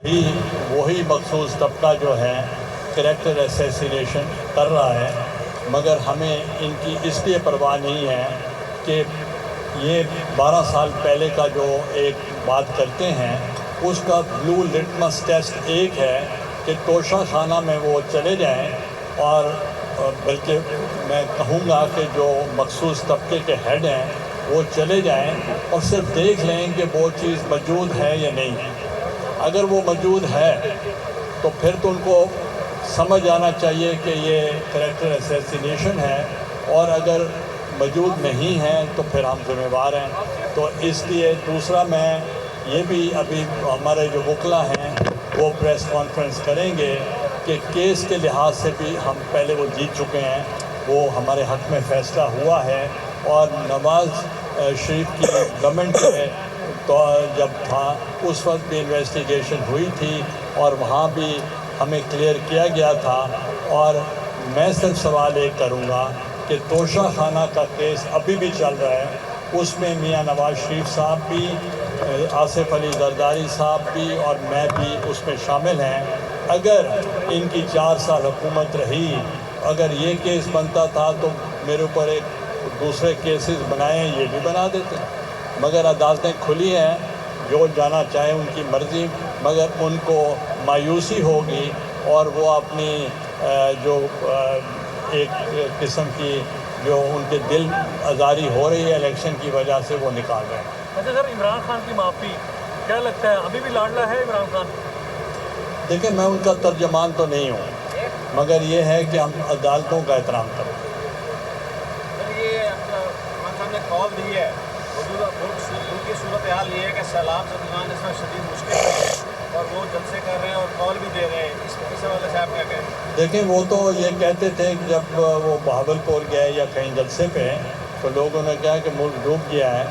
ہی وہی مخصوص طبقہ جو ہے کریکٹر اسیسینیشن کر رہا ہے، مگر ہمیں ان کی اس لیے پرواہ نہیں ہے کہ یہ 12 سال پہلے کا جو ایک بات کرتے ہیں اس کا بلو لٹمس ٹیسٹ ایک ہے کہ توشہ خانہ میں وہ چلے جائیں، اور بلکہ میں کہوں گا کہ جو مخصوص طبقے کے ہیڈ ہیں وہ چلے جائیں اور صرف دیکھ لیں کہ وہ چیز موجود ہے یا نہیں ہے۔ اگر وہ موجود ہے تو پھر تو ان کو سمجھ آنا چاہیے کہ یہ کریکٹر اسیسینیشن ہے، اور اگر موجود نہیں ہے تو پھر ہم ذمہ دار ہیں۔ تو اس لیے دوسرا میں یہ بھی ابھی ہمارے جو وکلا ہیں وہ پریس کانفرنس کریں گے کہ کیس کے لحاظ سے بھی ہم پہلے وہ جیت چکے ہیں، وہ ہمارے حق میں فیصلہ ہوا ہے، اور نواز شریف کی گورنمنٹ کے تو جب تھا اس وقت بھی انویسٹیگیشن ہوئی تھی اور وہاں بھی ہمیں کلیئر کیا گیا تھا۔ اور میں صرف سوال ایک کروں گا کہ توشہ خانہ کا کیس ابھی بھی چل رہا ہے، اس میں میاں نواز شریف صاحب بھی، آصف علی زرداری صاحب بھی اور میں بھی اس میں شامل ہیں۔ اگر ان کی 4 سال حکومت رہی، اگر یہ کیس بنتا تھا تو میرے اوپر ایک دوسرے کیسز بنائے ہیں، یہ بھی بنا دیتے، مگر عدالتیں کھلی ہیں، جو جانا چاہیں ان کی مرضی، مگر ان کو مایوسی ہوگی اور وہ اپنی جو ایک قسم کی جو ان کے دل آزاری ہو رہی ہے الیکشن کی وجہ سے وہ نکال رہے ہیں۔ اچھا سر، عمران خان کی معافی کیا لگتا ہے ابھی بھی لاڈلا ہے عمران خان؟ دیکھیں میں ان کا ترجمان تو نہیں ہوں، مگر یہ ہے کہ ہم عدالتوں کا احترام کریں۔ یہ عمران صاحب نے کال دی ہے، موجودہ ملک کی صورتحال یہ ہے کہ سیلاب زدگان اس وقت شدید مشکل میں ہے اور وہ جلسے کر رہے ہیں اور کال بھی دے رہے ہیں، اس حوالے سے آپ کیا کہیں؟ دیکھیں وہ تو یہ کہتے تھے کہ جب وہ بہاولپور گئے یا کہیں جلسے پہ تو لوگوں نے کہا کہ ملک ڈوب گیا ہے،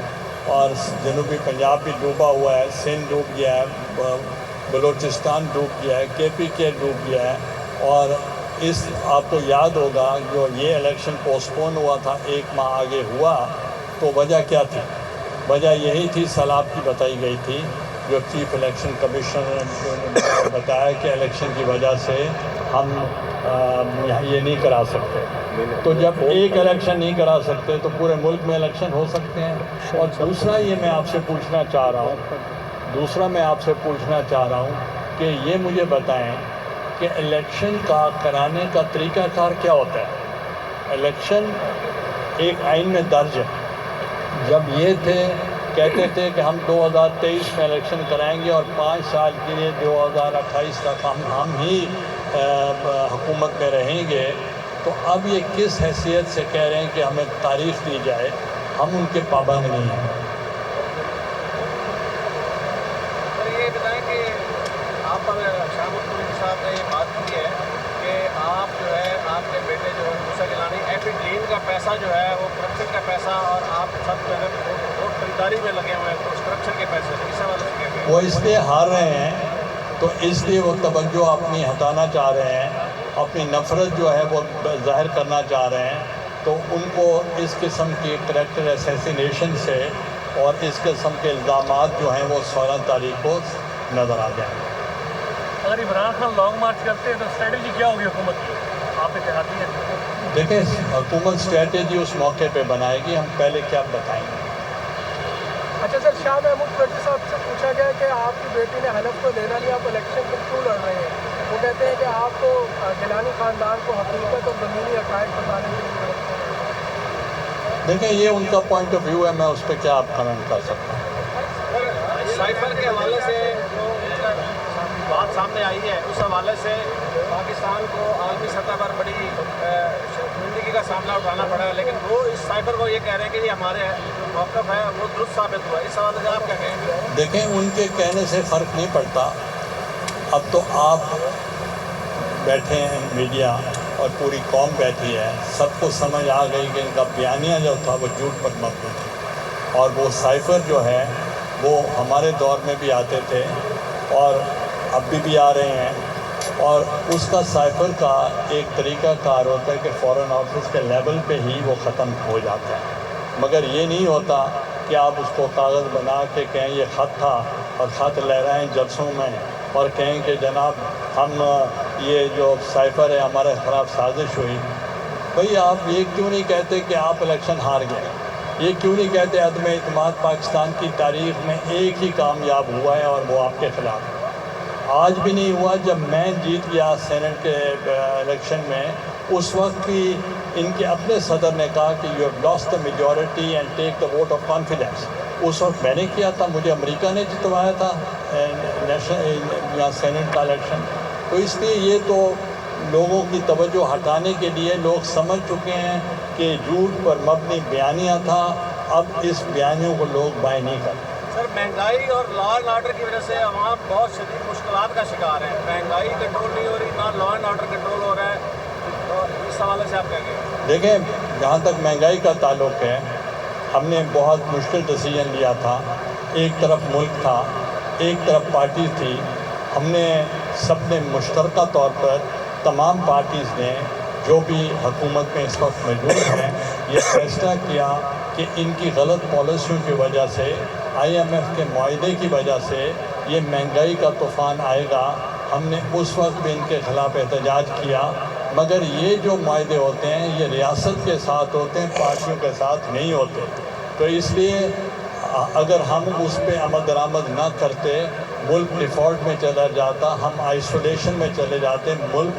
اور جنوبی پنجاب بھی ڈوبا ہوا ہے، سندھ ڈوب گیا ہے، بلوچستان ڈوب گیا ہے، KPK ڈوب گیا ہے۔ اور اس آپ کو یاد ہوگا جو یہ الیکشن پوسٹ پون ہوا تھا 1 ماہ آگے ہوا، تو وجہ کیا تھی؟ وجہ یہی تھی، سیلاب کی بتائی گئی تھی، جو چیف الیکشن کمیشنر نے بتایا کہ الیکشن کی وجہ سے ہم یہ نہیں کرا سکتے۔ تو جب ایک الیکشن نہیں کرا سکتے تو پورے ملک میں الیکشن ہو سکتے ہیں۔ اور دوسرا یہ میں آپ سے پوچھنا چاہ رہا ہوں کہ یہ مجھے بتائیں کہ الیکشن کا کرانے کا طریقہ کار کیا ہوتا ہے؟ الیکشن ایک آئین میں درج ہے۔ جب یہ کہتے تھے کہ ہم 2023 میں الیکشن کرائیں گے اور 5 سال کے لیے 2028 تک ہم ہی حکومت میں رہیں گے، تو اب یہ کس حیثیت سے کہہ رہے ہیں کہ ہمیں تاریخ دی جائے؟ ہم ان کے پابند نہیں ہیں۔ سر یہ بتائیں کہ آپ پر شاہ ملک صاحب نے یہ بات کی ہے کہ آپ جو ہے آپ کے بیٹے جو ہے موسیٰ گیلانی F18 کا پیسہ جو ہے وہ کرپشن کا پیسہ، اور آپ سب جو ہے ووٹ خریداری میں لگے ہوئے ہیں تو اس کرپشن کے پیسے، اس حوالے سے کیا کہیں؟ وہ اس لیے ہار رہے ہیں، تو اس لیے وہ توجہ اپنی ہٹانا چاہ رہے ہیں، اپنی نفرت جو ہے وہ ظاہر کرنا چاہ رہے ہیں، تو ان کو اس قسم کی کریکٹر اسیسینیشن سے اور اس قسم کے الزامات جو ہیں وہ 16 تاریخ کو نظر آ جائیں گے۔ اگر عمران خان لانگ مارچ کرتے ہیں تو اسٹریٹجی کیا ہوگی حکومت کی؟ آپ اتحادی ہیں۔ دیکھیں حکومت اسٹریٹجی اس موقع پہ بنائے گی، ہم پہلے کیا بتائیں گے۔ اچھا سر، شاہ محمود قریشی صاحب سے پوچھا گیا کہ آپ کی بیٹی نے حلف تو لینا نہیں، آپ الیکشن میں کیوں لڑ رہے ہیں؟ وہ کہتے ہیں کہ آپ کو گیلانی خاندان کو حقیقت اور زمینی حقائق بتانے کے لیے۔ دیکھیں یہ ان کا پوائنٹ آف ویو ہے، میں اس پہ کیا آپ کمنٹ کر سکتا ہوں۔ سائفر کے حوالے سے جو بات سامنے آئی ہے اس حوالے سے پاکستان کو عالمی سطح پر بڑی شرمندگی کا سامنا اٹھانا پڑا ہے، لیکن وہ اس سائفر کو یہ کہہ رہے ہیں کہ یہ ہمارے موقف ہے وہ درست ثابت ہوا ہے، اس حوالے سے آپ کیا کہیں گے؟ دیکھیں ان کے کہنے سے فرق نہیں پڑتا، اب تو آپ بیٹھے ہیں میڈیا اور پوری قوم بیٹھی ہے، سب کو سمجھ آ گئی کہ ان کا بیانیہ جو تھا وہ جھوٹ پر مبنی تھا، اور وہ سائفر جو ہے وہ ہمارے دور میں بھی آتے تھے اور اب بھی آ رہے ہیں، اور اس کا سائفر کا ایک طریقہ کار ہوتا ہے کہ فورن آفس کے لیول پہ ہی وہ ختم ہو جاتا ہے، مگر یہ نہیں ہوتا کہ آپ اس کو کاغذ بنا کے کہیں یہ خط تھا اور خط لہرائیں جلسوں میں اور کہیں کہ جناب ہم یہ جو سائفر ہے ہمارے خلاف سازش ہوئی. بھئی آپ یہ کیوں نہیں کہتے کہ آپ الیکشن ہار گئے؟ یہ کیوں نہیں کہتے عدم اعتماد پاکستان کی تاریخ میں ایک ہی کامیاب ہوا ہے اور وہ آپ کے خلاف؟ آج بھی نہیں ہوا. جب میں جیت گیا سینٹ کے الیکشن میں، اس وقت بھی ان کے اپنے صدر نے کہا کہ you have lost the majority and take the vote of confidence. اس وقت میں نے کیا تھا، مجھے امریکہ نے جتوایا تھا یہاں سینٹ کا الیکشن. تو اس لیے یہ تو لوگوں کی توجہ ہٹانے کے لیے لوگ سمجھ چکے ہیں کہ جھوٹ پر مبنی بیانیہ تھا. اب اس بیانیوں کو لوگ بائیں نہیں کرتے. سر مہنگائی اور لا اینڈ آرڈر کی وجہ سے عوام بہت شدید مشکلات کا شکار ہے. مہنگائی کنٹرول نہیں ہو رہی، نہ لا اینڈ آرڈر کنٹرول ہو رہا ہے. تو اس حوالے سے آپ کیا کہیں گے؟ دیکھیں، جہاں تک مہنگائی کا تعلق ہے، ہم نے بہت مشکل ڈیسیجن لیا تھا. ایک طرف ملک تھا، ایک طرف پارٹی تھی. ہم نے سب نے مشترکہ طور پر تمام پارٹیز نے جو بھی حکومت میں اس وقت موجود ہیں یہ فیصلہ کیا کہ ان کی غلط پالیسیوں کی وجہ سے، IMF کے معاہدے کی وجہ سے یہ مہنگائی کا طوفان آئے گا. ہم نے اس وقت بھی ان کے خلاف احتجاج کیا. مگر یہ جو معاہدے ہوتے ہیں یہ ریاست کے ساتھ ہوتے ہیں، پارٹیوں کے ساتھ نہیں ہوتے. تو اس لیے اگر ہم اس پہ عمل درآمد نہ کرتے، ملک ڈیفالٹ میں چلا جاتا، ہم آئسولیشن میں چلے جاتے، ملک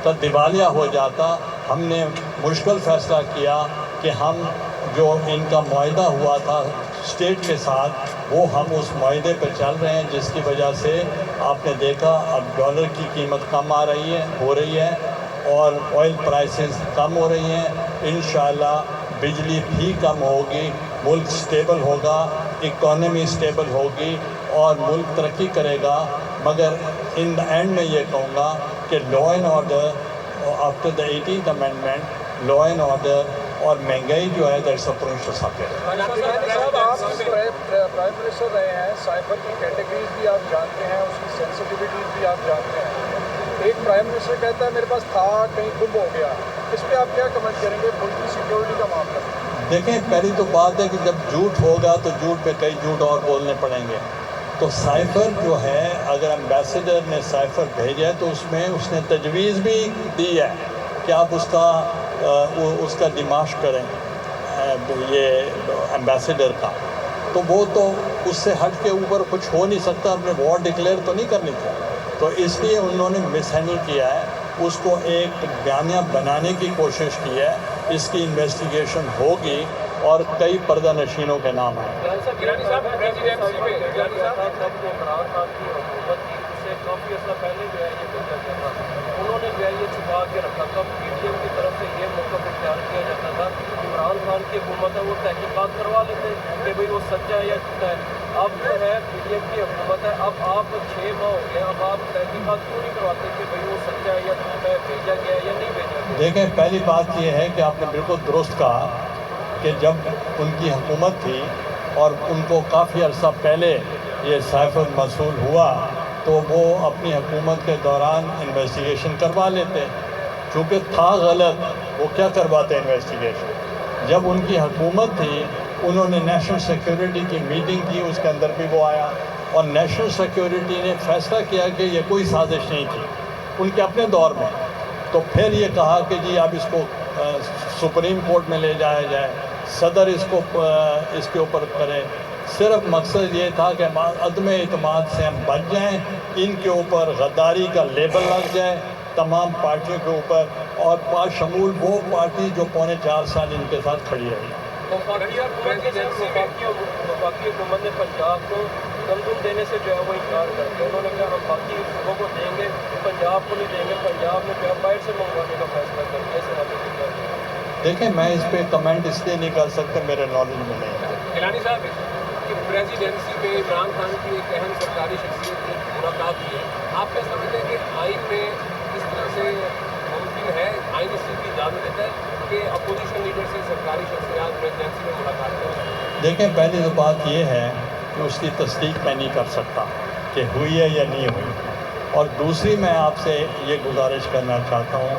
کا دیوالیہ ہو جاتا. ہم نے مشکل فیصلہ کیا کہ ہم جو ان کا معاہدہ ہوا تھا اسٹیٹ کے ساتھ، وہ ہم اس معاہدے پہ چل رہے ہیں، جس کی وجہ سے آپ نے دیکھا اب ڈالر کی قیمت کم ہو رہی ہے اور آئل پرائسز کم ہو رہی ہیں. انشاءاللہ بجلی بھی کم ہوگی، ملک سٹیبل ہوگا، اکانومی سٹیبل ہوگی اور ملک ترقی کرے گا. مگر ان دا اینڈ میں یہ کہوں گا کہ law and order after the 18th amendment, law and order اور مہنگائی جو ہے دیٹس اے پرنشل سبجیکٹ. صاحب آپ پرائم منسٹر رہے ہیں، سائفر کی کیٹیگریز بھی آپ جانتے ہیں، اس کی سینسٹیوٹیز بھی آپ جانتے ہیں. ایک پرائم منسٹر کہتا ہے میرے پاس تھا، کہیں گم ہو گیا. اس پہ آپ کیا کمنٹ کریں گے؟ ملک کی سیکیورٹی کا معاملہ. دیکھیں، پہلی تو بات ہے کہ جب جھوٹ ہوگا تو جھوٹ پہ کئی جھوٹ اور بولنے پڑیں گے. تو سائفر جو ہے، اگر امبیسڈر نے سائفر بھیجا ہے تو اس نے تجویز بھی دی ہے کہ آپ اس کا ڈیماش کریں، یہ امبیسڈر کا. تو وہ تو اس سے ہٹ کے اوپر کچھ ہو نہیں سکتا، اپنے وار ڈکلیئر تو نہیں کرنی تھی. تو اس لیے انہوں نے مس ہینڈل کیا ہے، اس کو ایک بیانیہ بنانے کی کوشش کی ہے. اس کی انویسٹیگیشن ہوگی اور کئی پردہ نشینوں کے نام ہیں. گیلانی صاحب پریزیڈنسی میں گیلانی صاحب جب عمران خان کی حکومت کی اس سے کافی عرصہ پہلے جو ہے یہ بچہ تھا، انہوں نے جو ہے یہ چھپا کے رکھا تھا. PTM کی طرف سے یہ موقف اختیار کیا جاتا تھا عمران خان کی حکومت ہے وہ تحقیقات کروا لیتے کہ بھئی وہ سچا ہے یا جھوٹا ہے. اب جو ہے PTM کی حکومت ہے، اب آپ 6 ماہ ہو گئے، اب آپ تحقیقات کیوں نہیں کرواتے کہ بھئی وہ سچا ہے یا جھوٹا ہے، بھیجا گیا ہے یا نہیں بھیجا گیا؟ دیکھیں، پہلی بات یہ ہے کہ آپ نے بالکل درست کہا کہ جب ان کی حکومت تھی اور ان کو کافی عرصہ پہلے یہ سائفر موصول ہوا تو وہ اپنی حکومت کے دوران انویسٹیگیشن کروا لیتے. چونکہ تھا غلط، وہ کیا کرواتے انویسٹیگیشن. جب ان کی حکومت تھی انہوں نے نیشنل سیکیورٹی کی میٹنگ کی، اس کے اندر بھی وہ آیا اور نیشنل سیکیورٹی نے فیصلہ کیا کہ یہ کوئی سازش نہیں تھی ان کے اپنے دور میں. تو پھر یہ کہا کہ جی اب اس کو سپریم کورٹ میں لے جایا جائے، صدر اس کے اوپر کرے. صرف مقصد یہ تھا کہ عدم اعتماد سے ہم بچ جائیں، ان کے اوپر غداری کا لیبل لگ جائے تمام پارٹیوں کے اوپر، اور بشمول وہ پارٹی جو 4.25 سال ان کے ساتھ کھڑی رہی. وفاقی حکومت نے پنجاب کو گندم دینے سے جو ہے وہ انکار کر دیا. انہوں نے کہا ہم باقی صوبوں کو دیں گے، پنجاب کو نہیں دیں گے. پنجاب نے جو ہے باہر سے منگوانے کا فیصلہ کر دیا. اس حوالے سے دیکھیں، میں اس پہ کمنٹ اس لیے نہیں کر سکتا، میرے نالج میں نہیں ہے. گیلانی صاحب کہ پریزیڈنسی میں عمران خان کی ایک اہم سرکاری شخصیت نے ملاقات کی ہے، آپ کیا سمجھتے ہیں کہ آئین میں اس طرح سے ممکن ہے، آئین اس چیز کی اجازت دیتا ہے کہ اپوزیشن لیڈر سے سرکاری شخصیات پریزیڈنسی میں ملاقات کریں؟ دیکھیں، پہلی تو بات یہ ہے کہ اس کی تصدیق میں نہیں کر سکتا کہ ہوئی ہے یا نہیں ہوئی. اور دوسری میں آپ سے یہ گزارش کرنا چاہتا ہوں،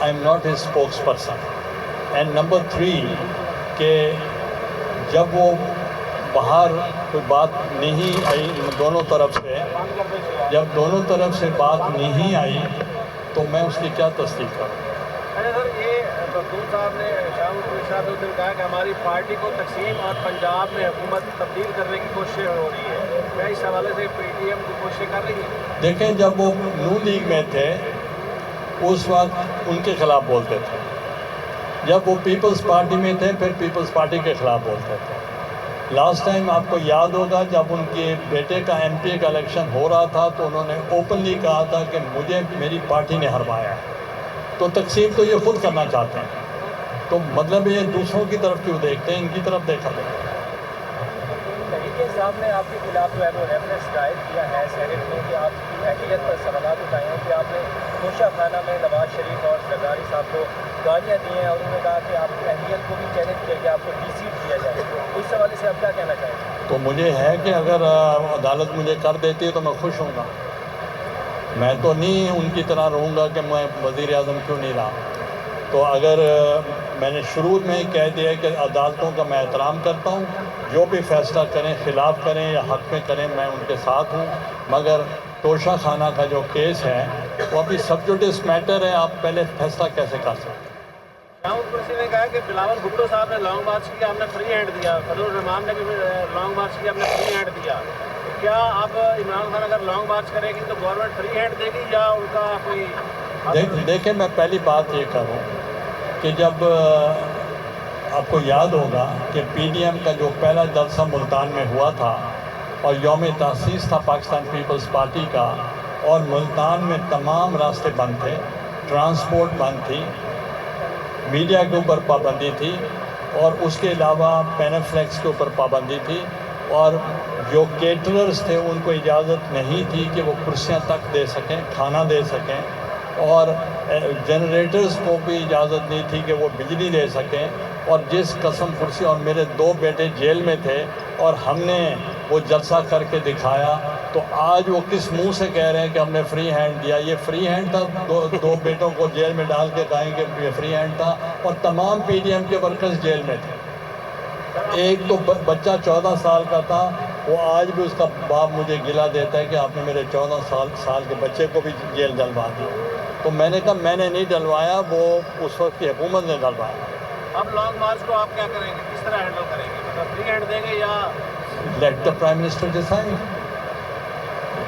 I am not a spokes person. And number 3 کہ جب وہ باہر کوئی بات نہیں آئی دونوں طرف سے جب دونوں طرف سے بات نہیں آئی تو میں اس کی کیا تصدیق کروں؟ اچھا سر، یہ مخدوم صاحب نے شاہ محمود صاحب نے اس دن کہا کہ ہماری پارٹی کو تقسیم اور پنجاب میں حکومت تبدیل کرنے کی کوششیں ہو رہی ہے، کیا اس حوالے سے پی ٹی ایم کی کوششیں کر رہی ہے؟ دیکھیں، جب وہ نون لیگ میں تھے اس وقت ان کے خلاف بولتے تھے، جب وہ پیپلز پارٹی میں تھے پھر پیپلز پارٹی کے خلاف بولتے تھے۔ لاسٹ ٹائم آپ کو یاد ہوگا جب ان کے بیٹے کا ایم پی کا الیکشن ہو رہا تھا تو انہوں نے اوپنلی کہا تھا کہ مجھے میری پارٹی نے ہروایا ہے۔ تو تقسیم تو یہ خود کرنا چاہتے ہیں، تو مطلب یہ دوسروں کی طرف کیوں دیکھتے ہیں، ان کی طرف دیکھا جائے۔ طریقے صاحب نے آپ کے خلاف جو ہے وہ ریفرنس دائر کیا ہے سینیٹ میں کہ آپ کی اہلیت پر سوالات اٹھائے ہیں کہ آپ نے توشہ خانہ میں نواز شریف اور زرداری صاحب کو گالیاں دی ہیں، اور انہوں نے کہا کہ آپ کی اہلیت کو بھی چیلنج کیا گیا، آپ کو ڈی سیٹ دیا جائے۔ اس حوالے سے آپ کیا کہنا چاہیں گے؟ تو مجھے ہے کہ اگر عدالت مجھے کر دیتی ہے تو میں خوش ہوں گا، میں تو نہیں ان کی طرح رہوں گا کہ میں وزیر اعظم کیوں نہیں رہا۔ تو اگر میں نے شروع میں ہی کہہ دیا کہ عدالتوں کا میں احترام کرتا ہوں، جو بھی فیصلہ کریں، خلاف کریں یا حق میں کریں، میں ان کے ساتھ ہوں، مگر توشہ خانہ کا جو کیس ہے وہ ابھی سب جوڈس میٹر ہے، آپ پہلے فیصلہ کیسے کر سکتے ہیں؟ شاہد قریشی نے کہا کہ بلاول بھٹو صاحب نے لانگ مارچ کیا، ہم نے فری ہینڈ دیا، فضل الرحمان نے بھی لانگ مارچ کیا، ہم نے فری ہینڈ دیا۔ کیا اب عمران خان اگر لانگ مارچ کرے گی تو گورنمنٹ فری ہینڈ دے گی یا ان کا کوئی؟ دیکھیں، میں پہلی بات یہ کروں کہ جب آپ کو یاد ہوگا کہ پی ڈی ایم کا جو پہلا جلسہ ملتان میں ہوا تھا اور یوم تاسیس تھا پاکستان پیپلز پارٹی کا، اور ملتان میں تمام راستے بند تھے، ٹرانسپورٹ بند تھی، میڈیا کے اوپر پابندی تھی، اور اس کے علاوہ پینافلیکس کے اوپر پابندی تھی، اور جو کیٹررز تھے ان کو اجازت نہیں تھی کہ وہ کرسیاں تک دے سکیں، کھانا دے سکیں، اور جنریٹرز کو بھی اجازت نہیں تھی کہ وہ بجلی دے سکیں، اور جس قسم کرسی، اور میرے 2 بیٹے جیل میں تھے اور ہم نے وہ جلسہ کر کے دکھایا، تو آج وہ کس منہ سے کہہ رہے ہیں کہ ہم نے فری ہینڈ دیا؟ یہ فری ہینڈ تھا، دو بیٹوں کو جیل میں ڈال کے کہیں کہ یہ فری ہینڈ تھا، اور تمام پی ڈی ایم کے ورکرز جیل میں تھے۔ ایک تو بچہ 14 سال کا تھا، وہ آج بھی اس کا باپ مجھے گلا دیتا ہے کہ آپ نے میرے 14 سال کے بچے کو بھی جیل ڈلوا دیا۔ تو میں نے کہا میں نے نہیں ڈلوایا، وہ اس وقت کی حکومت نے ڈلوایا۔ اب لانگ مارچ کو آپ کیا کریں گے، کس طرح ہینڈل کریں گے؟ مطلب فری ہینڈ دیں گے یا؟ Let the prime minister decide,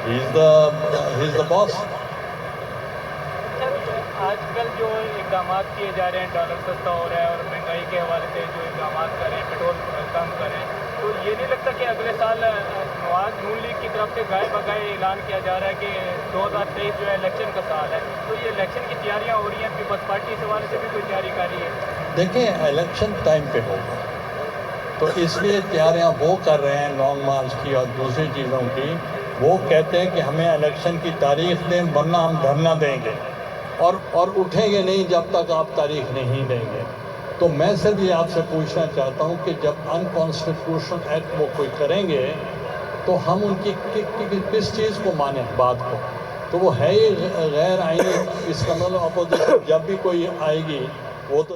he is the boss. آج کل جو اقدامات کیے جا رہے ہیں، ڈالر سستا ہو رہا ہے اور مہنگائی کے حوالے سے جو اقدامات کر رہے ہیں، پیٹرول کم کر رہے ہیں، تو یہ نہیں لگتا کہ اگلے سال نواز نون لیگ کی طرف سے گائے بگائے اعلان کیا جا رہا ہے کہ 2023 جو ہے الیکشن کا سال ہے، تو یہ الیکشن کی تیاریاں ہو رہی ہیں، پیپلز پارٹی اس حوالے سے بھی کوئی تیاری کر رہی ہے؟ دیکھیں، الیکشن ٹائم پہ ہوگا تو اس لیے تیاریاں وہ کر رہے ہیں لانگ مارچ کی اور دوسری چیزوں کی۔ وہ کہتے ہیں کہ ہمیں الیکشن کی تاریخ دیں ورنہ ہم دھرنا دیں گے، اور اٹھیں گے نہیں جب تک آپ تاریخ نہیں دیں گے۔ تو میں صرف یہ آپ سے پوچھنا چاہتا ہوں کہ جب انکانسٹیٹیوشنل ایکٹ وہ کوئی کریں گے تو ہم ان کی کس چیز کو مانیں بات کو؟ تو وہ ہے ہی غیر آئینی، اس کا مطلب اپوزیشن جب بھی کوئی آئے گی وہ تو